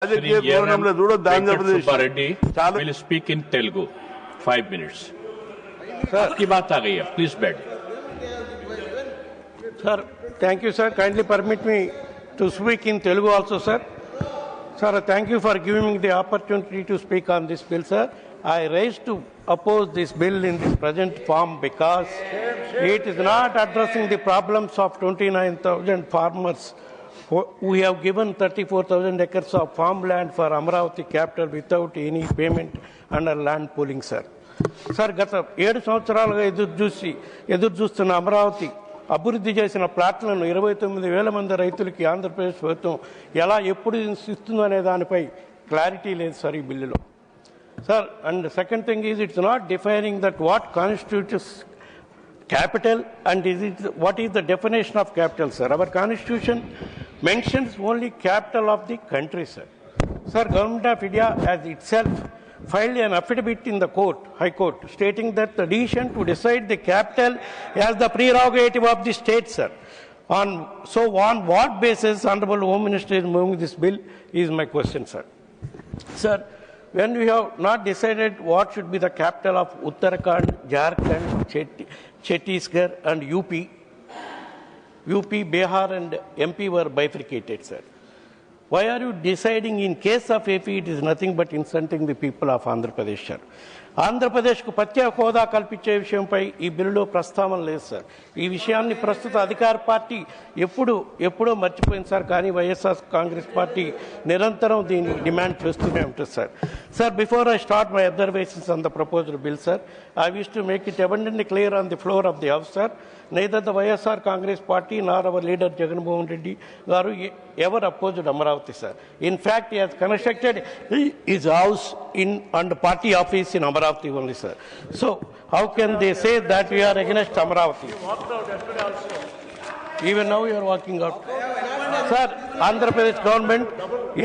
Shri Yeram Venkat Subbareddy will speak in Telugu. 5 minutes. Sir, आपकी बात आ गई है. Please bed. Sir, thank you, sir. Kindly permit me to speak in Telugu also, sir. Sir, thank you for giving me the opportunity to speak on this bill, sir. I raised to oppose this bill in this present form because it is not addressing the problems of 29,000 farmers who have given 34,000 acres of farmland for Amravati capital without any payment under land pooling, sir. Sir గత 7 సంవత్సరాలుగా ఎదురు చూస్తున్న అమరావతి అభివృద్ధి చేసిన ప్లాట్లను 29,000 మంది రైతులకి ఆంధ్రప్రదేశ్ ప్రభుత్వం ఎప్పుడు ఇస్తుందో అనే దానిపై క్లారిటీ లేదు సార్ ఈ బిల్లులో. Sir, and second thing is it's not defining that what constitutes capital and what is the definition of capital, sir? Our constitution mentions only capital of the country, sir. Sir, Government of India has itself filed an affidavit in the court, High Court, stating that the decision to decide the capital as the prerogative of the state, sir. On what basis Honorable Home Minister is moving this bill is my question, sir. Sir, when we have not decided what should be the capital of Uttarakhand, Jharkhand, Chhattisgarh and UP, Bihar and MP were bifurcated, sir. Why are you deciding in case of AP it is nothing but insulting the people of Andhra Pradesh, sir? ఆంధ్రప్రదేశ్కు ప్రత్యేక హోదా కల్పించే విషయంపై ఈ బిల్లులో ప్రస్తావన లేదు sir. ఈ విషయాన్ని ప్రస్తుత అధికార పార్టీ ఎప్పుడో మర్చిపోయింది సార్. కానీ వైఎస్ఆర్ కాంగ్రెస్ పార్టీ నిరంతరం దీన్ని డిమాండ్ చేస్తూనే ఉంటుంది sir. Sir, before I start my observations on the proposed bill, sir, I wish to make it abundantly clear on the floor of the House, sir. Neither the YSR Congress Party nor our leader Jagan Mohan Reddy garu ever opposed Amaravati, sir. In fact, he has constructed his house and party office in Amaravati only, sir. So, how can they say that we are against Amaravati? Even now you are walking out. Sir, Andhra Pradesh government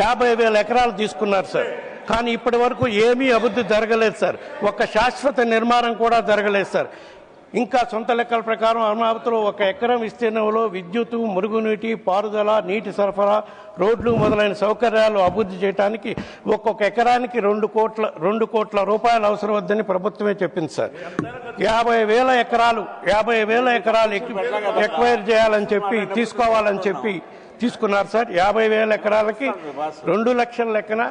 50,000 ఎకరాలు తీసుకున్నారు sir. కానీ ఇప్పటి వరకు ఏమీ అభివృద్ధి జరగలేదు sir. ఒక శాశ్వత నిర్మాణం కూడా జరగలేదు సార్. ఇంకా సొంత లెక్కల ప్రకారం అమరావతిలో 1 ఎకరం విస్తీర్ణంలో విద్యుత్, మురుగునీటి, పారుదల, నీటి సరఫరా, రోడ్లు మొదలైన సౌకర్యాలు అభివృద్ధి చేయడానికి ఒక్కొక్క ఎకరానికి 2 కోట్ల రూపాయలు అవసరం వద్దని ప్రభుత్వమే చెప్పింది సార్. 50,000 ఎకరాలు ఎక్వైర్ చేయాలని చెప్పి తీసుకోవాలని చెప్పి తీసుకున్నారు సార్. 50,000 ఎకరాలకి 2 లక్షల లెక్కన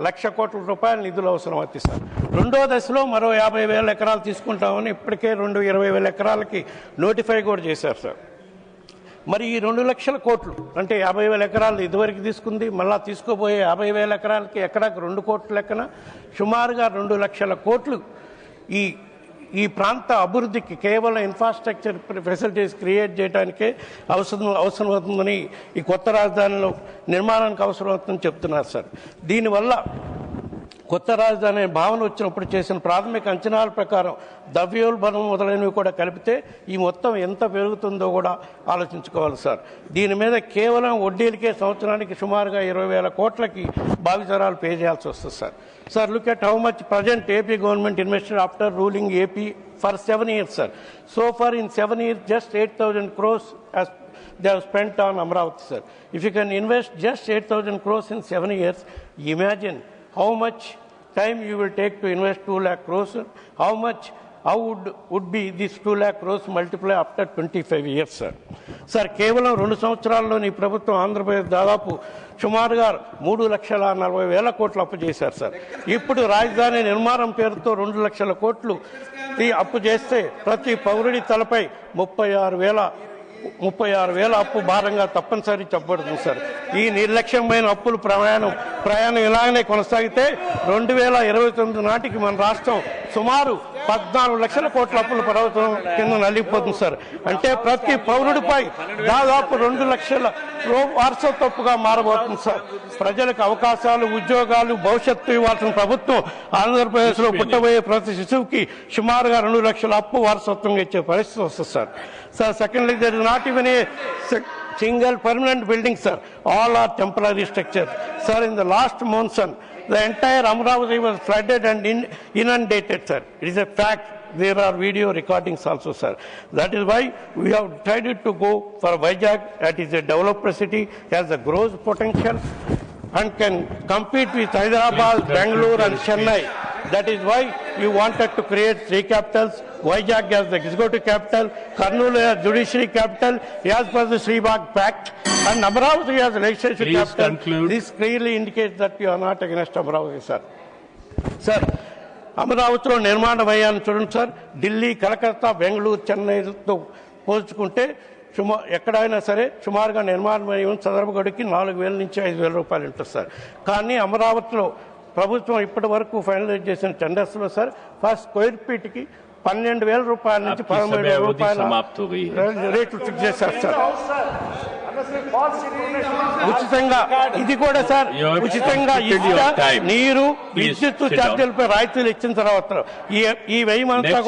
1,00,000 కోట్ల రూపాయల నిధులు అవసరం అవుతాయి సార్. రెండో దశలో మరో 50,000 ఎకరాలు తీసుకుంటామని ఇప్పటికే 20,000 ఎకరాలకి నోటిఫై కూడా చేశారు సార్. మరి ఈ 2 లక్షల కోట్లు అంటే 50,000 ఎకరాలు ఇదివరకు తీసుకుంది, మళ్ళా తీసుకోబోయే 50,000 ఎకరాలకి ఎకరాకి 2 కోట్ల లెక్కన సుమారుగా 2 లక్షల కోట్లు ఈ ప్రాంత అభివృద్ధికి కేవలం ఇన్ఫ్రాస్ట్రక్చర్ ఫెసిలిటీస్ క్రియేట్ చేయడానికే అవసరం అవుతుందని, ఈ కొత్త రాజధానిలో నిర్మాణానికి అవసరం అవుతుందని చెప్తున్నారు సార్. దీనివల్ల కొత్త రాజధాని భావన వచ్చినప్పుడు చేసిన ప్రాథమిక అంచనాల ప్రకారం ద్రవ్యోల్బణం మొదలైనవి కూడా కలిపితే ఈ మొత్తం ఎంత పెరుగుతుందో కూడా ఆలోచించుకోవాలి సార్. దీని మీద కేవలం వడ్డీలకే సంవత్సరానికి సుమారుగా 20,000 కోట్లకి భావితరాలు పే చేయాల్సి వస్తుంది sir. Sir, look at how much present AP government invested after ruling AP for 7 years, sir. So far in 7 years, just 8,000 crores as they have spent on Amravati, sir. If you can invest just 8,000 crores in 7 years, imagine how much time you will take to invest 2 lakh crores. How would be this 2 lakh crores multiply after 25 years, sir? Sir, కేవలం 2 సంవత్సరాల్లోని ప్రభుత్వం ఆంధ్రప్రదేశ్ దాదాపు సుమారుగా 3,40,000 కోట్లు అప్పు చేశారు sir. ఇప్పుడు రాజధాని నిర్మాణం పేరుతో 2 లక్షల కోట్లు అప్పు చేస్తే ప్రతి పౌరుడి తలపై 36,000 అప్పు భారంగా తప్పనిసరి చెప్పబడుతుంది సార్. ఈ నిర్లక్ష్యమైన అప్పులు ప్రయాణం ఇలాగనే కొనసాగితే 2029 నాటికి మన రాష్ట్రం సుమారు 14 లక్షల కోట్ల అప్పుల ప్రభుత్వం కింద నలిగిపోతుంది సార్. అంటే ప్రతి పౌరుడిపై దాదాపు 2 లక్షల వారసత్వగా మారబోతుంది సార్. ప్రజలకు అవకాశాలు, ఉద్యోగాలు, భవిష్యత్తు ఇవ్వాల్సిన ప్రభుత్వం ఆంధ్రప్రదేశ్లో పుట్టబోయే ప్రతి శిశువుకి సుమారుగా 2 లక్షల అప్పు వారసత్వంగా ఇచ్చే పరిస్థితి వస్తుంది sir. Sir, secondly, there is not even a single permanent building, sir. All are temporary structures. Sir, in the last monsoon, the entire Amravati was flooded and inundated, sir. It is a fact. There are video recordings also, sir. That is why we have decided to go for Vizag. That is a developer city, has a growth potential. and can compete with Hyderabad, Bangalore and Chennai. That is why you wanted to create three capitals, Vizag as the executive capital, Kurnool as judiciary capital, as per the Sribag Pact, and Amaravati as legislative Please capital. conclude. This clearly indicates that you are not against Amaravati, sir. Sir, అమరావతిలో నిర్మాణం అయ్యాను చూడండి sir. Delhi, Calcutta, Bengaluru, చెన్నైతో పోల్చుకుంటే ఎక్కడైనా సరే సుమారుగా నిర్మాణం అయ్యి చదరపు గడికి 4,000 నుంచి 5,000 రూపాయలు ఉంటుంది సార్. కానీ అమరావతిలో ప్రభుత్వం ఇప్పటి వరకు ఫైనలైజ్ చేసిన టెండర్స్లో సార్ ఫస్ట్ స్క్వేర్ ఫీట్కి 12,000 రూపాయల నుంచి 13,000 రూపాయల రేట్లు ఫిక్స్ చేశారు సార్. ఉచితంగా ఇది కూడా సార్, ఉచితంగా నీరు, విద్యుత్ ఛార్జీలపై రాయితీలు ఇచ్చిన తర్వాత ఈ వ్యయం అంతా